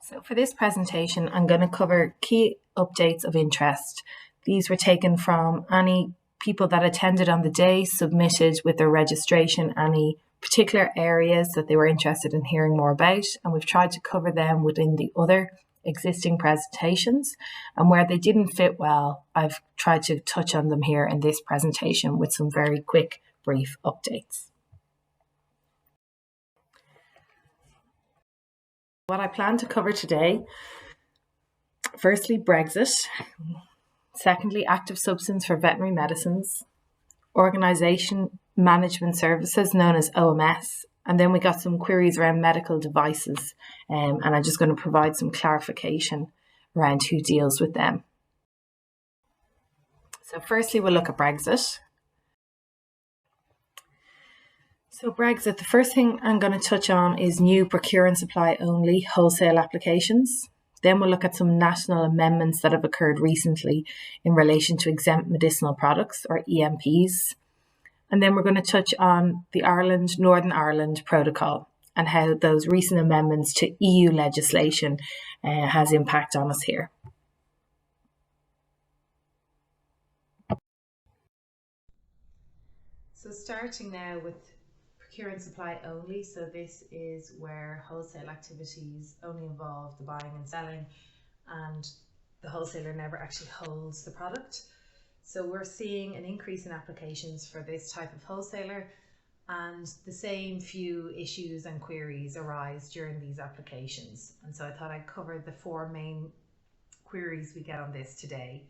So for this presentation, I'm going to cover key updates of interest. These were taken from any people that attended on the day, submitted with their registration, any particular areas that they were interested in hearing more about, and we've tried to cover them within the other existing presentations, and where they didn't fit well, I've tried to touch on them here in this presentation with some very quick, brief updates. What I plan to cover today, firstly, Brexit. Secondly, active substance for veterinary medicines, organisation management services known as OMS, and then we got some queries around medical devices, and I'm just going to provide some clarification around who deals with them. So firstly, we'll look at Brexit. So Brexit, the first thing I'm going to touch on is new procure and supply only wholesale applications. Then we'll look at some national amendments that have occurred recently in relation to exempt medicinal products, or EMPs. And then we're going to touch on the Northern Ireland Protocol and how those recent amendments to EU legislation has impact on us here. So starting now with procure and supply only. So this is where wholesale activities only involve the buying and selling, and the wholesaler never actually holds the product. So we're seeing an increase in applications for this type of wholesaler, and the same few issues and queries arise during these applications. And so I thought I'd cover the four main queries we get on this today.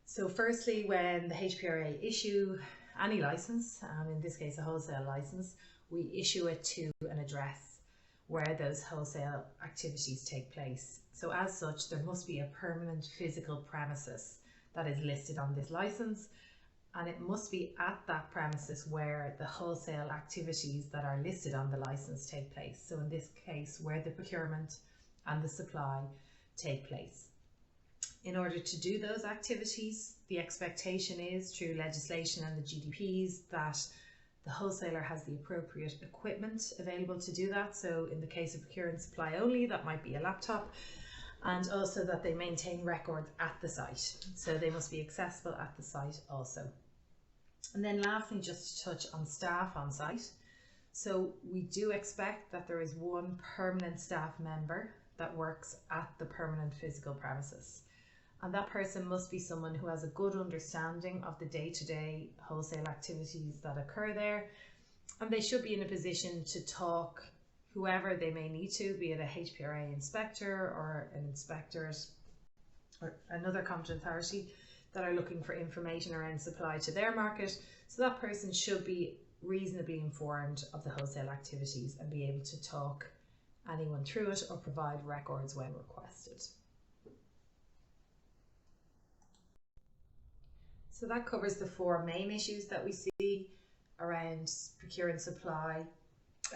So firstly, when the HPRA issue any license, in this case a wholesale license, we issue it to an address where those wholesale activities take place. So as such, there must be a permanent physical premises that is listed on this license, and it must be at that premises where the wholesale activities that are listed on the license take place. So in this case, where the procurement and the supply take place. In order to do those activities, the expectation is, through legislation and the GDPs, that the wholesaler has the appropriate equipment available to do that. So in the case of procure and supply only, that might be a laptop, and also that they maintain records at the site. So they must be accessible at the site also. And then lastly, just to touch on staff on site. So we do expect that there is one permanent staff member that works at the permanent physical premises. And that person must be someone who has a good understanding of the day-to-day wholesale activities that occur there. And they should be in a position to talk whoever they may need to, be it a HPRA inspector or an inspectorate or another competent authority that are looking for information around supply to their market. So that person should be reasonably informed of the wholesale activities and be able to talk anyone through it or provide records when requested. So that covers the four main issues that we see around procure and supply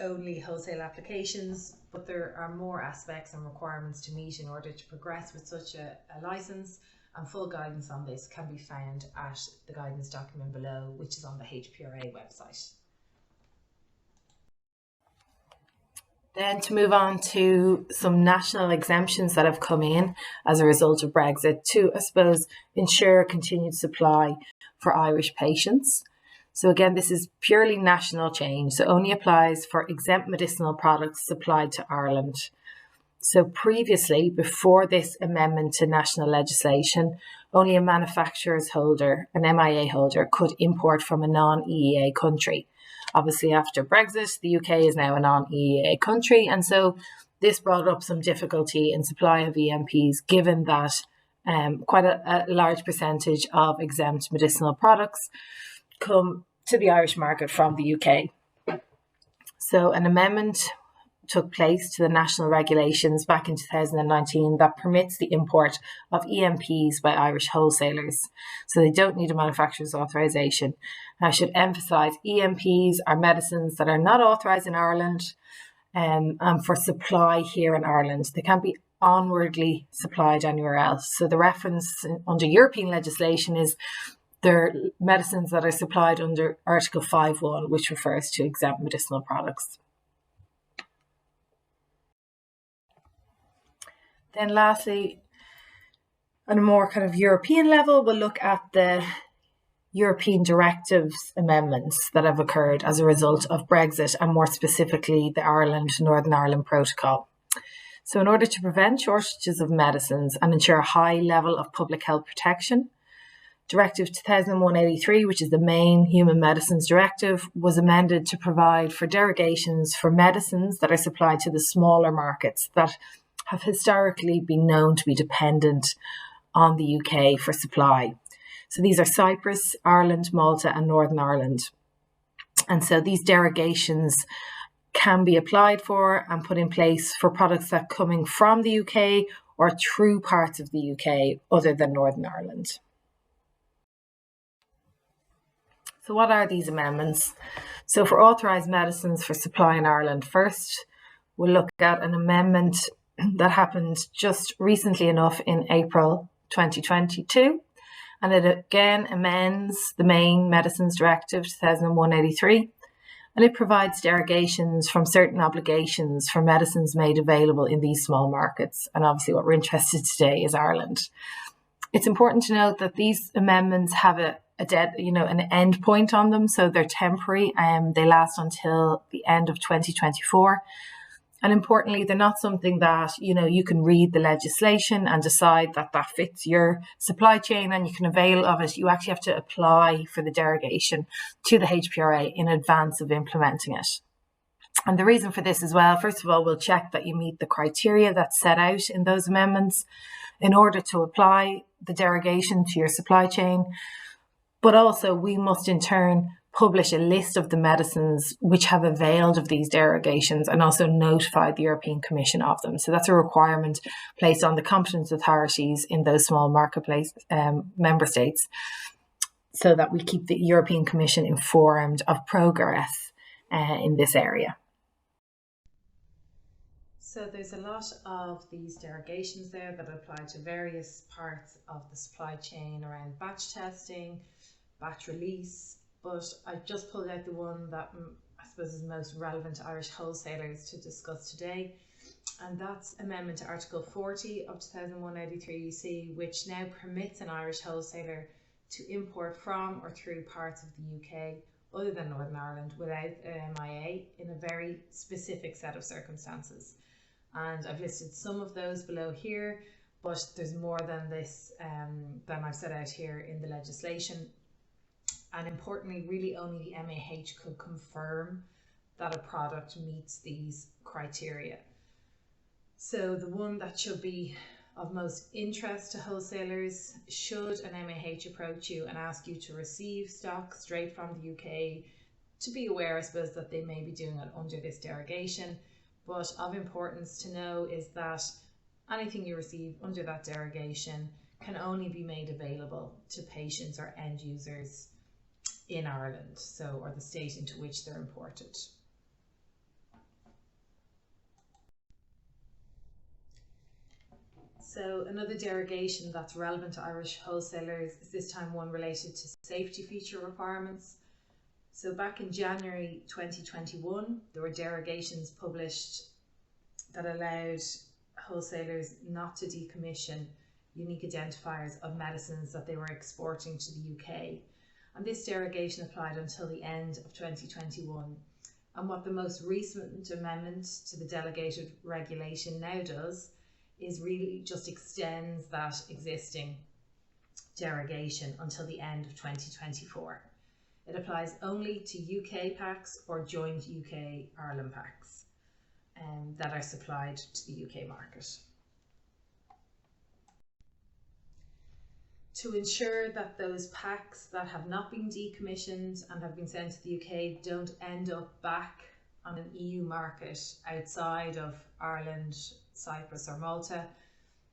only wholesale applications, but there are more aspects and requirements to meet in order to progress with such a license, and full guidance on this can be found at the guidance document below, which is on the HPRA website. Then to move on to some national exemptions that have come in as a result of Brexit to, I suppose, ensure continued supply for Irish patients. So again, this is purely national change, so only applies for exempt medicinal products supplied to Ireland. So previously, before this amendment to national legislation, only a manufacturer's holder, an MIA holder, could import from a non-EEA country. Obviously, after Brexit, the UK is now a non-EEA country, and so this brought up some difficulty in supply of EMPs, given that quite a large percentage of exempt medicinal products come to the Irish market from the UK. So an amendment took place to the national regulations back in 2019 that permits the import of EMPs by Irish wholesalers. So they don't need a manufacturer's authorisation. I should emphasise, EMPs are medicines that are not authorised in Ireland and for supply here in Ireland. They can't be onwardly supplied anywhere else. So the reference under European legislation is they're medicines that are supplied under Article 5.1, which refers to exempt medicinal products. Then lastly, on a more kind of European level, we'll look at the European directives amendments that have occurred as a result of Brexit, and more specifically the Northern Ireland Protocol. So in order to prevent shortages of medicines and ensure a high level of public health protection, Directive 2001/83, which is the main human medicines directive, was amended to provide for derogations for medicines that are supplied to the smaller markets that have historically been known to be dependent on the UK for supply. So these are Cyprus, Ireland, Malta, and Northern Ireland. And so these derogations can be applied for and put in place for products that are coming from the UK or through parts of the UK other than Northern Ireland. So what are these amendments? So for authorised medicines for supply in Ireland, first, we'll look at an amendment that happened just recently enough in April 2022. And it again amends the main Medicines Directive 2001/83. And it provides derogations from certain obligations for medicines made available in these small markets. And obviously what we're interested in today is Ireland. It's important to note that these amendments have an end point on them, so they're temporary. They last until the end of 2024. And importantly, they're not something that, you can read the legislation and decide that that fits your supply chain and you can avail of it. You actually have to apply for the derogation to the HPRA in advance of implementing it. And the reason for this as well, first of all, we'll check that you meet the criteria that's set out in those amendments in order to apply the derogation to your supply chain. But also we must in turn publish a list of the medicines which have availed of these derogations and also notify the European Commission of them. So that's a requirement placed on the competent authorities in those small marketplace member states, so that we keep the European Commission informed of progress in this area. So there's a lot of these derogations there that apply to various parts of the supply chain around batch testing, batch release, but I've just pulled out the one that I suppose is most relevant to Irish wholesalers to discuss today, and that's Amendment to Article 40 of 2001/83 EC, which now permits an Irish wholesaler to import from or through parts of the UK other than Northern Ireland without an MIA in a very specific set of circumstances. And I've listed some of those below here, but there's more than this than I've set out here in the legislation. And importantly, really only the MAH could confirm that a product meets these criteria. So the one that should be of most interest to wholesalers, should an MAH approach you and ask you to receive stock straight from the UK, to be aware, I suppose, that they may be doing it under this derogation. But of importance to know is that anything you receive under that derogation can only be made available to patients or end users in Ireland, or the state into which they're imported. So another derogation that's relevant to Irish wholesalers is this time one related to safety feature requirements. So back in January 2021, there were derogations published that allowed wholesalers not to decommission unique identifiers of medicines that they were exporting to the UK. And this derogation applied until the end of 2021. And what the most recent amendment to the delegated regulation now does is really just extends that existing derogation until the end of 2024. It applies only to UK packs or joint UK-Ireland packs that are supplied to the UK market. To ensure that those packs that have not been decommissioned and have been sent to the UK don't end up back on an EU market outside of Ireland, Cyprus or Malta,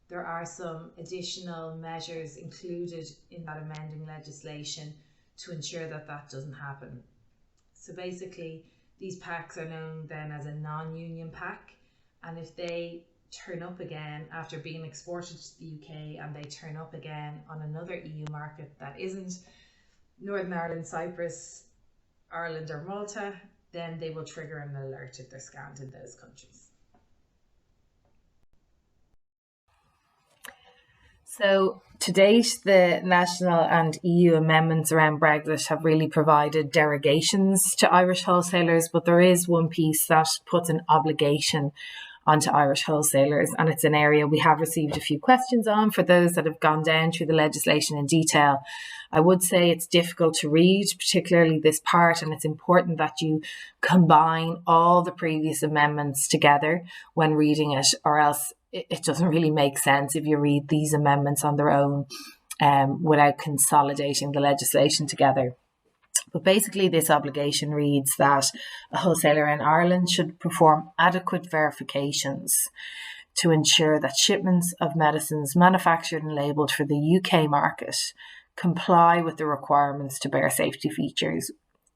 there are some additional measures included in that amending legislation to ensure that that doesn't happen. So basically, these packs are known then as a non-union pack, and if they turn up again after being exported to the UK and they turn up again on another EU market that isn't Northern Ireland, Cyprus, Ireland or Malta, then they will trigger an alert if they're scanned in those countries. So to date, the national and EU amendments around Brexit have really provided derogations to Irish wholesalers, but there is one piece that puts an obligation onto Irish wholesalers, and it's an area we have received a few questions on. For those that have gone down through the legislation in detail, I would say it's difficult to read, particularly this part, and it's important that you combine all the previous amendments together when reading it, or else it doesn't really make sense if you read these amendments on their own without consolidating the legislation together. But basically, this obligation reads that a wholesaler in Ireland should perform adequate verifications to ensure that shipments of medicines manufactured and labelled for the UK market comply with the requirements to bear safety features,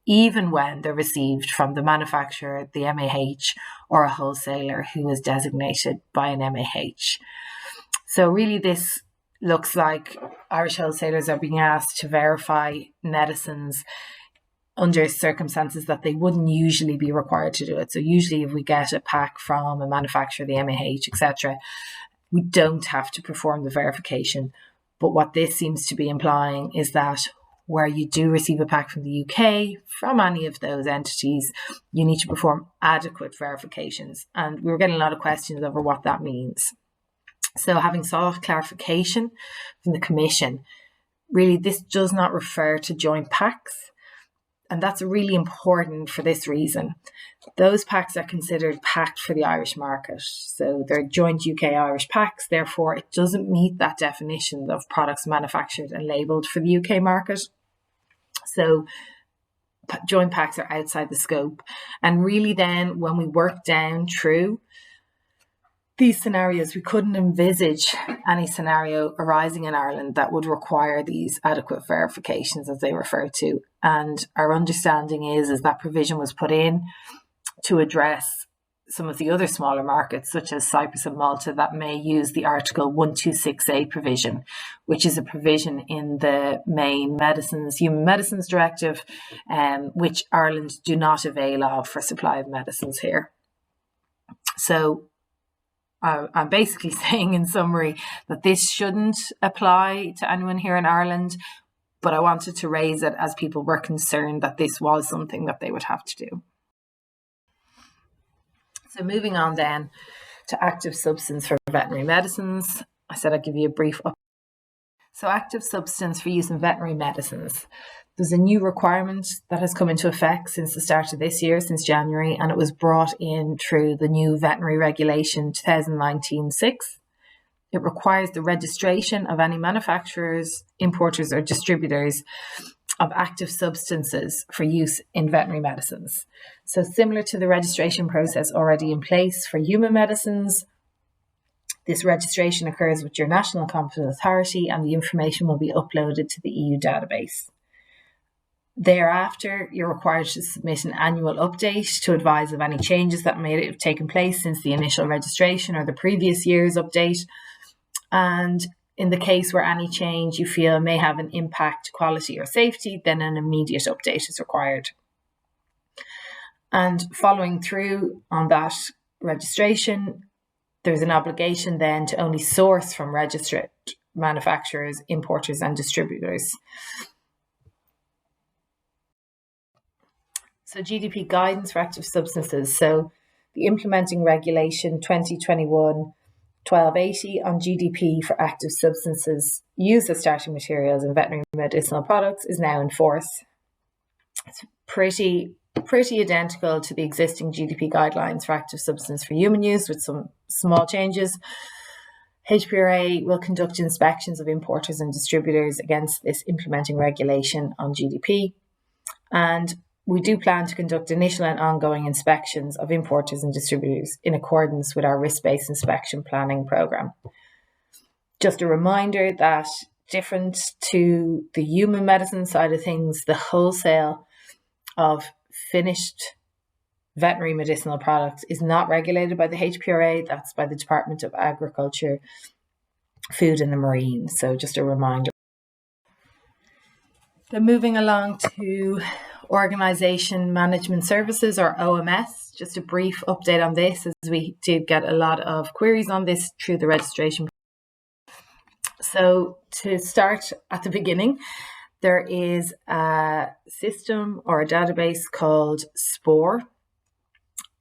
even when they're received from the manufacturer, the MAH, or a wholesaler who is designated by an MAH. So really, this looks like Irish wholesalers are being asked to verify medicines under circumstances that they wouldn't usually be required to do it. So usually if we get a pack from a manufacturer, the MAH, etc., we don't have to perform the verification. But what this seems to be implying is that where you do receive a pack from the UK, from any of those entities, you need to perform adequate verifications. And we were getting a lot of questions over what that means. So having sought clarification from the Commission, really this does not refer to joint packs. And that's really important for this reason. Those packs are considered packed for the Irish market. So they're joint UK-Irish packs. Therefore, it doesn't meet that definition of products manufactured and labelled for the UK market. So joint packs are outside the scope. And really then, when we work down through these scenarios, we couldn't envisage any scenario arising in Ireland that would require these adequate verifications, as they refer to. And our understanding is that provision was put in to address some of the other smaller markets, such as Cyprus and Malta, that may use the Article 126A provision, which is a provision in the main Human Medicines Directive, which Ireland do not avail of for supply of medicines here. So I'm basically saying in summary that this shouldn't apply to anyone here in Ireland, but I wanted to raise it as people were concerned that this was something that they would have to do. So moving on then to active substance for veterinary medicines. I said I'd give you a brief update. So active substance for use in veterinary medicines. There's a new requirement that has come into effect since the start of this year, since January, and it was brought in through the new veterinary regulation 2019-6. It requires the registration of any manufacturers, importers or distributors of active substances for use in veterinary medicines. So similar to the registration process already in place for human medicines, this registration occurs with your national competent authority and the information will be uploaded to the EU database. Thereafter, you're required to submit an annual update to advise of any changes that may have taken place since the initial registration or the previous year's update. And in the case where any change you feel may have an impact to quality or safety, then an immediate update is required. And following through on that registration, there's an obligation then to only source from registered manufacturers, importers and distributors. So GDP guidance for active substances. So the implementing regulation 2021-1280 on GDP for active substances used as starting materials in veterinary medicinal products is now in force. It's pretty identical to the existing GDP guidelines for active substance for human use with some small changes. HPRA will conduct inspections of importers and distributors against this implementing regulation on GDP. And we do plan to conduct initial and ongoing inspections of importers and distributors in accordance with our risk-based inspection planning programme. Just a reminder that different to the human medicine side of things, the wholesale of finished veterinary medicinal products is not regulated by the HPRA. That's by the Department of Agriculture, Food and the Marine. So just a reminder. Then moving along to Organisation Management Services, or OMS. Just a brief update on this, as we did get a lot of queries on this through the registration. So to start at the beginning, there is a system or a database called SPORE,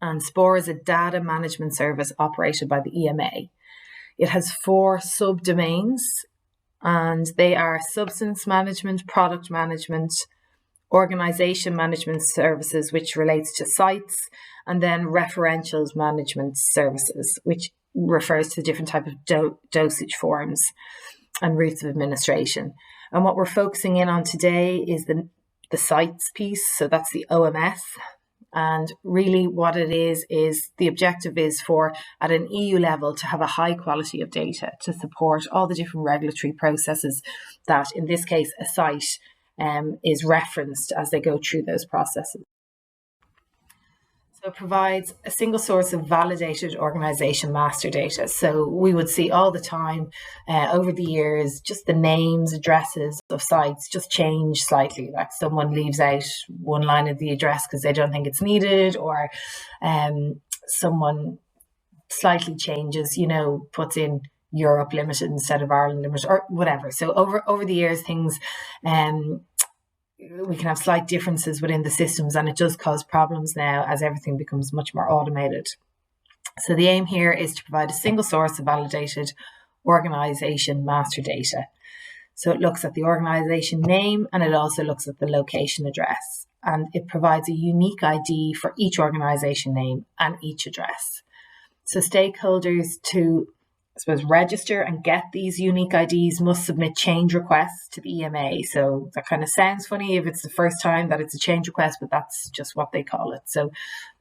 and SPORE is a data management service operated by the EMA. It has 4 subdomains, and they are substance management, product management, organization management services, which relates to sites, and then referentials management services, which refers to different type of dosage forms and routes of administration. And what we're focusing in on today is the sites piece. So that's the OMS. And really what it is the objective is for, at an EU level, to have a high quality of data to support all the different regulatory processes that, in this case, a site is referenced as they go through those processes. So it provides a single source of validated organisation master data. So we would see all the time over the years, just the names, addresses of sites just change slightly. Like someone leaves out one line of the address because they don't think it's needed, or someone slightly changes, puts in Europe Limited instead of Ireland Limited, or whatever. So over the years, things we can have slight differences within the systems, and it does cause problems now as everything becomes much more automated. So the aim here is to provide a single source of validated organisation master data. So it looks at the organisation name, and it also looks at the location address, and it provides a unique ID for each organisation name and each address. So stakeholders to, I suppose, register and get these unique IDs must submit change requests to the EMA. So that kind of sounds funny if it's the first time that it's a change request, but that's just what they call it. So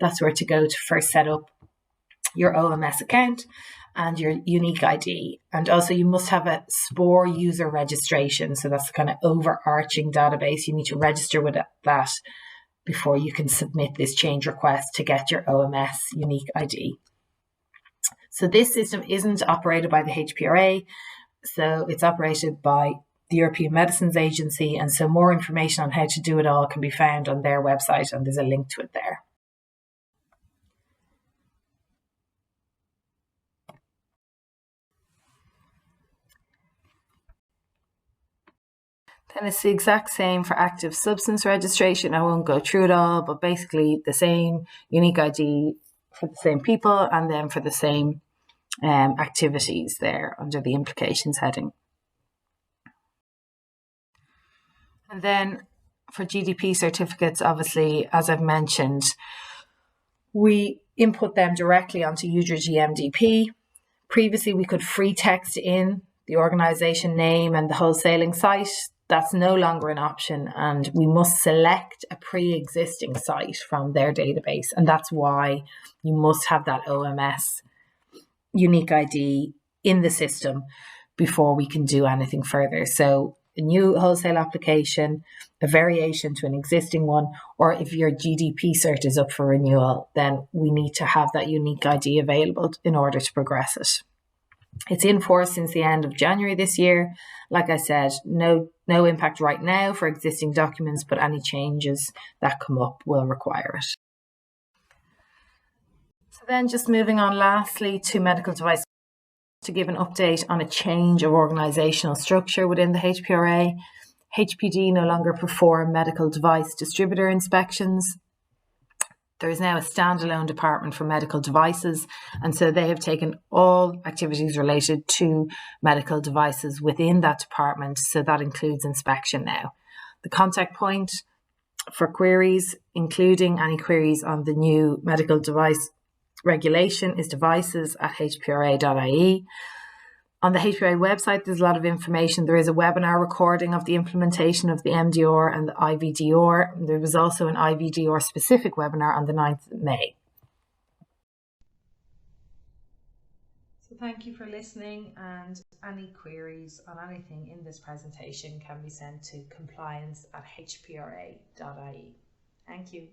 that's where to go to first set up your OMS account and your unique ID. And also you must have a SPORE user registration. So that's the kind of overarching database. You need to register with that before you can submit this change request to get your OMS unique ID. So this system isn't operated by the HPRA, so it's operated by the European Medicines Agency, and so more information on how to do it all can be found on their website, and there's a link to it there. Then it's the exact same for active substance registration. I won't go through it all, but basically the same unique ID for the same people, and then for the same activities there under the implications heading. And then for GDP certificates, obviously, as I've mentioned, we input them directly onto UDRA-GMDP. Previously, we could free text in the organisation name and the wholesaling site. That's no longer an option, and we must select a pre-existing site from their database. And that's why you must have that OMS unique ID in the system before we can do anything further. So a new wholesale application, a variation to an existing one, or if your GDP cert is up for renewal, then we need to have that unique ID available in order to progress it. It's in force since the end of January this year. Like I said, no impact right now for existing documents, but any changes that come up will require it. So then just moving on lastly to medical device, to give an update on a change of organisational structure within the HPRA. HPD no longer perform medical device distributor inspections. There is now a standalone department for medical devices, and so they have taken all activities related to medical devices within that department, so that includes inspection now. The contact point for queries, including any queries on the new medical device regulation, is devices@hpra.ie. On the HPRA website, there's a lot of information. There is a webinar recording of the implementation of the MDR and the IVDR. There was also an IVDR specific webinar on the 9th of May. So thank you for listening, and any queries on anything in this presentation can be sent to compliance@hpra.ie. Thank you.